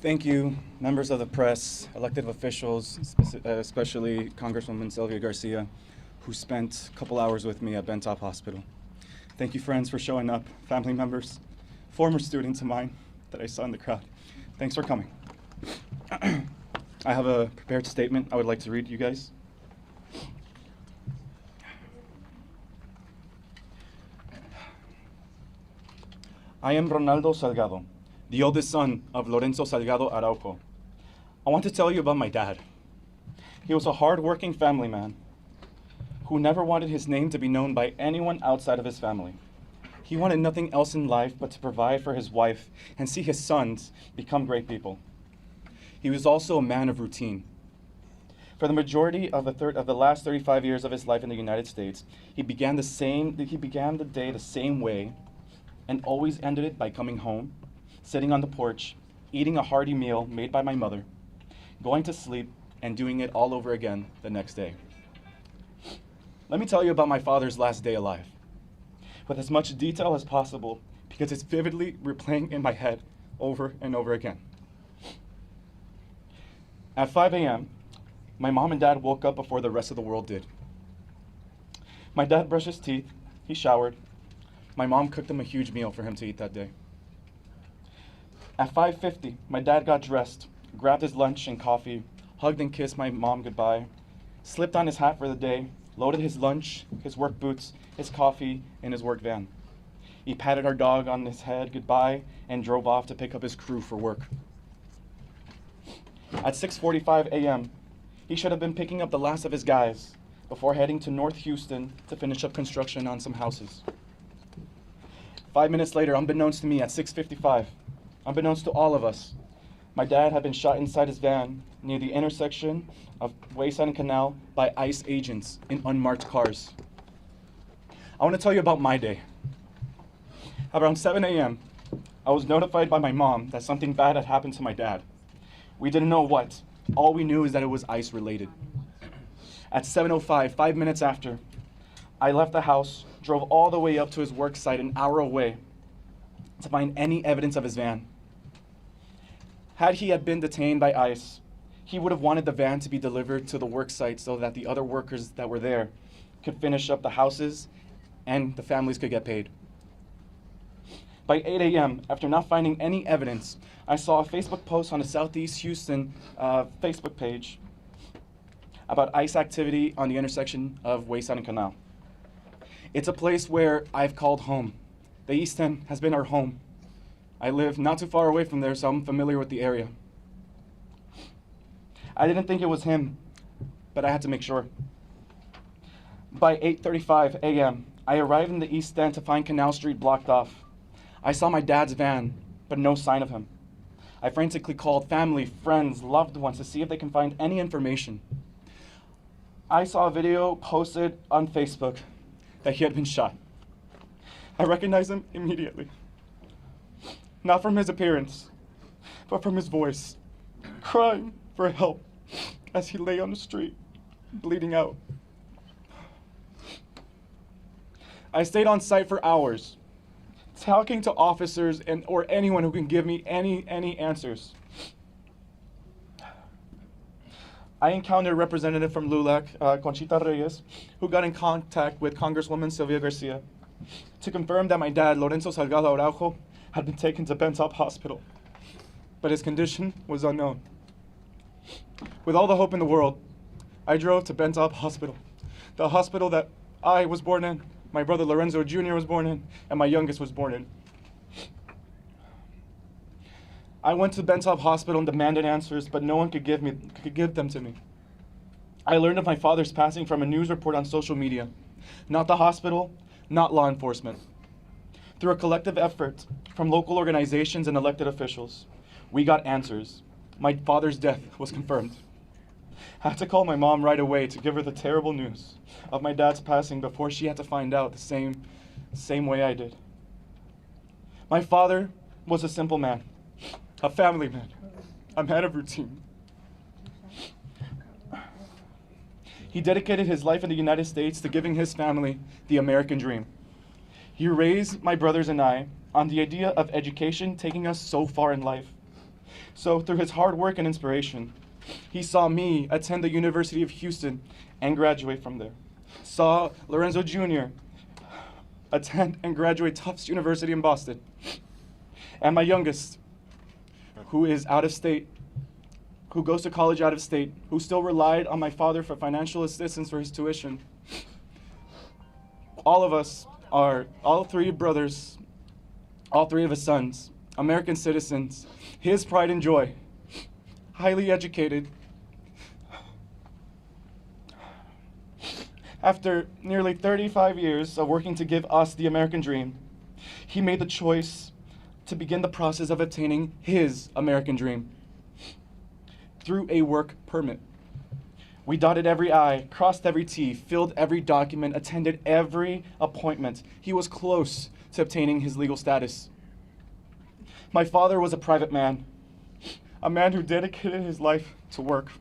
Thank you, members of the press, elected officials, especially Congresswoman Sylvia Garcia, who spent a couple hours with me at Bentop Hospital. Thank you, friends, for showing up, family members, former students of mine that I saw in the crowd. Thanks for coming. I have a prepared statement I would like to read to you guys. I am Ronaldo Salgado, the oldest son of Lorenzo Salgado Araujo. I want to tell you about my dad. He was a hard-working family man who never wanted his name to be known by anyone outside of his family. He wanted nothing else in life but to provide for his wife and see his sons become great people. He was also a man of routine. For the majority of the last 35 years of his life in the United States, he began the day the same way and always ended it by coming home, sitting on the porch, eating a hearty meal made by my mother, going to sleep, and doing it all over again the next day. Let me tell you about my father's last day alive, with as much detail as possible, because it's vividly replaying in my head over and over again. At 5 a.m., my mom and dad woke up before the rest of the world did. My dad brushed his teeth, he showered. My mom cooked him a huge meal for him to eat that day. At 5:50, my dad got dressed, grabbed his lunch and coffee, hugged and kissed my mom goodbye, slipped on his hat for the day, loaded his lunch, his work boots, his coffee in his work van. He patted our dog on his head goodbye and drove off to pick up his crew for work. At 6:45 a.m., he should have been picking up the last of his guys before heading to North Houston to finish up construction on some houses. 5 minutes later, unbeknownst to me, at 6:55, unbeknownst to all of us, my dad had been shot inside his van near the intersection of Wayside and Canal by ICE agents in unmarked cars. I want to tell you about my day. Around 7 a.m., I was notified by my mom that something bad had happened to my dad. We didn't know what. All we knew is that it was ICE related. At 7:05, 5 minutes after, I left the house, drove all the way up to his work site an hour away to find any evidence of his van. Had he been detained by ICE, he would have wanted the van to be delivered to the work site so that the other workers that were there could finish up the houses and the families could get paid. By 8 a.m., after not finding any evidence, I saw a Facebook post on the Southeast Houston Facebook page about ICE activity on the intersection of Wayside and Canal. It's a place where I've called home. The East End has been our home. I live not too far away from there, so I'm familiar with the area. I didn't think it was him, but I had to make sure. By 8:35 a.m., I arrived in the East End to find Canal Street blocked off. I saw my dad's van, but no sign of him. I frantically called family, friends, loved ones to see if they can find any information. I saw a video posted on Facebook that he had been shot. I recognized him immediately. Not from his appearance, but from his voice, crying for help as he lay on the street, bleeding out. I stayed on site for hours, talking to officers or anyone who can give me any answers. I encountered a representative from LULAC, Conchita Reyes, who got in contact with Congresswoman Sylvia Garcia to confirm that my dad, Lorenzo Salgado Araujo, had been taken to Bentop Hospital, but his condition was unknown. With all the hope in the world, I drove to Bentop Hospital, the hospital that I was born in, my brother Lorenzo Jr. was born in, and my youngest was born in. I went to Bentop Hospital and demanded answers, but no one could give them to me. I learned of my father's passing from a news report on social media, not the hospital, not law enforcement. Through a collective effort from local organizations and elected officials, we got answers. My father's death was confirmed. I had to call my mom right away to give her the terrible news of my dad's passing before she had to find out the same way I did. My father was a simple man, a family man, a man of routine. He dedicated his life in the United States to giving his family the American dream. He raised my brothers and I on the idea of education taking us so far in life. So through his hard work and inspiration, he saw me attend the University of Houston and graduate from there. Saw Lorenzo Jr. attend and graduate Tufts University in Boston. And my youngest, who is out of state, who goes to college out of state, who still relied on my father for financial assistance for his tuition. All of us are, all three brothers, all three of his sons, American citizens, his pride and joy, highly educated. After nearly 35 years of working to give us the American dream, he made the choice to begin the process of obtaining his American dream through a work permit. We dotted every I, crossed every T, filled every document, attended every appointment. He was close to obtaining his legal status. My father was a private man, a man who dedicated his life to work.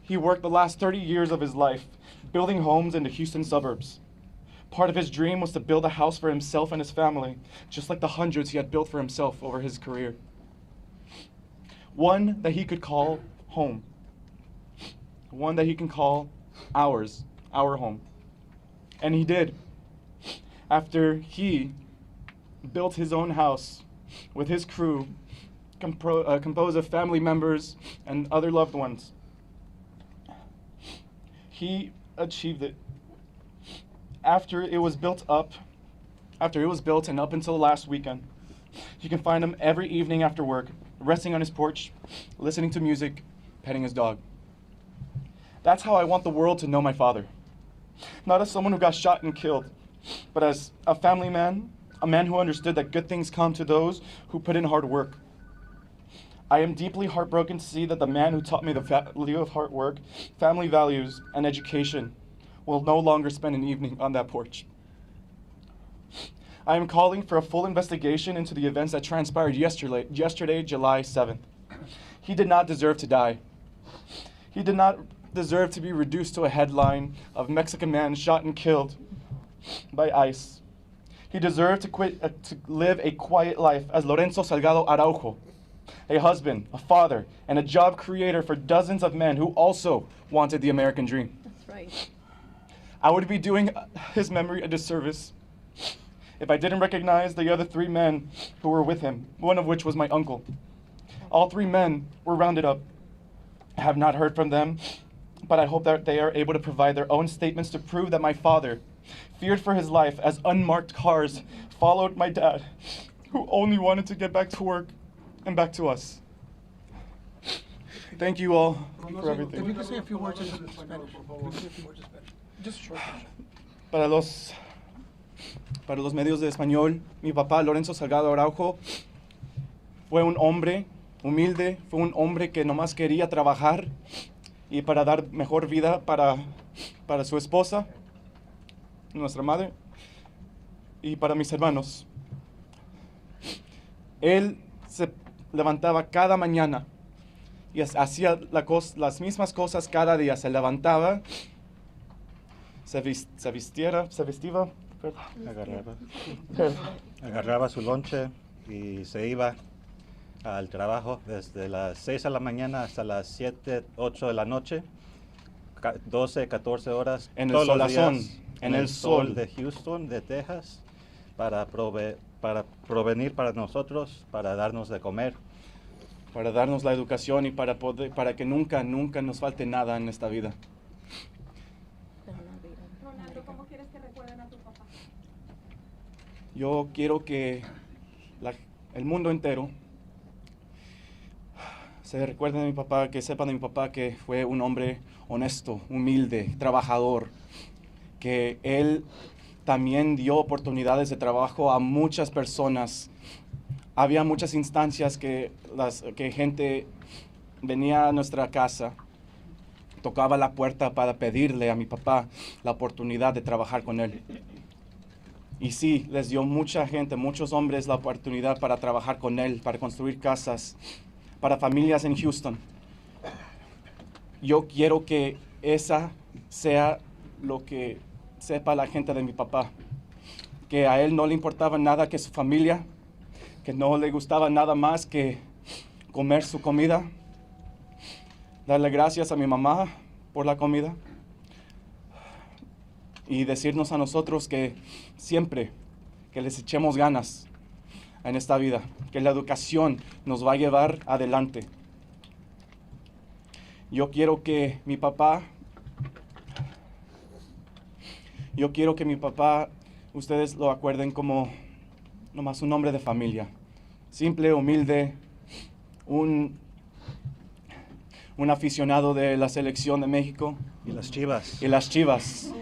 He worked the last 30 years of his life building homes in the Houston suburbs. Part of his dream was to build a house for himself and his family, just like the hundreds he had built for himself over his career. One that he could call home. One that he can call ours, our home. And he did. After he built his own house with his crew, composed of family members and other loved ones. He achieved it. After it was built and up until last weekend, you can find him every evening after work, resting on his porch, listening to music, petting his dog. That's how I want the world to know my father. Not as someone who got shot and killed, but as a family man, a man who understood that good things come to those who put in hard work. I am deeply heartbroken to see that the man who taught me the value of hard work, family values, and education will no longer spend an evening on that porch. I am calling for a full investigation into the events that transpired yesterday, July 7th. He did not deserve to die. He did not deserve to be reduced to a headline of Mexican man shot and killed by ICE. He deserved to live a quiet life as Lorenzo Salgado Araujo, a husband, a father, and a job creator for dozens of men who also wanted the American dream. That's right. I would be doing his memory a disservice if I didn't recognize the other three men who were with him, one of which was my uncle. All three men were rounded up. I have not heard from them, but I hope that they are able to provide their own statements to prove that my father, feared for his life as unmarked cars followed my dad, who only wanted to get back to work and back to us. Thank you all for everything. If you could say a few words in Spanish. Just short. Para los medios de español, mi papá, Lorenzo Salgado Araujo, fue un hombre humilde, fue un hombre que nomás quería trabajar y para dar mejor vida para su esposa, nuestra madre, y para mis hermanos. Él se levantaba cada mañana y hacía las mismas cosas cada día. Se levantaba, se vestía, agarraba su lonche y se iba al trabajo desde las 6 de la mañana hasta las 7, 8 de la noche, 12, 14 horas, en todos el los solazón, días, en el sol de Houston, de Texas, para provenir para nosotros, para darnos de comer. Para darnos la educación y para que nunca nos falte nada en esta vida. Ronaldo, ¿cómo quieres que recuerden a tu papá? Yo quiero que el mundo entero se recuerde de mi papá, que sepan de mi papá que fue un hombre honesto, humilde, trabajador, que él también dio oportunidades de trabajo a muchas personas. Había muchas instancias que gente venía a nuestra casa, tocaba la puerta para pedirle a mi papá la oportunidad de trabajar con él. Y sí, les dio mucha gente, muchos hombres la oportunidad para trabajar con él, para construir casas, para familias en Houston. Yo quiero que esa sea lo que sepa la gente de mi papá, que a él no le importaba nada que su familia, que no le gustaba nada más que comer su comida, darle gracias a mi mamá por la comida y decirnos a nosotros que siempre que les echemos ganas en esta vida, que la educación nos va a llevar adelante. Yo quiero que mi papá, ustedes lo acuerden como nomás un hombre de familia, simple, humilde, un aficionado de la selección de México. Y las Chivas. Y las Chivas.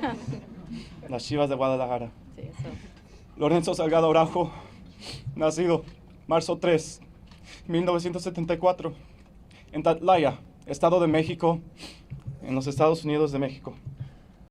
Las Chivas de Guadalajara. Sí, eso. Lorenzo Salgado Araujo, nacido marzo 3, 1974, en Tatlaya, Estado de México, en los Estados Unidos de México.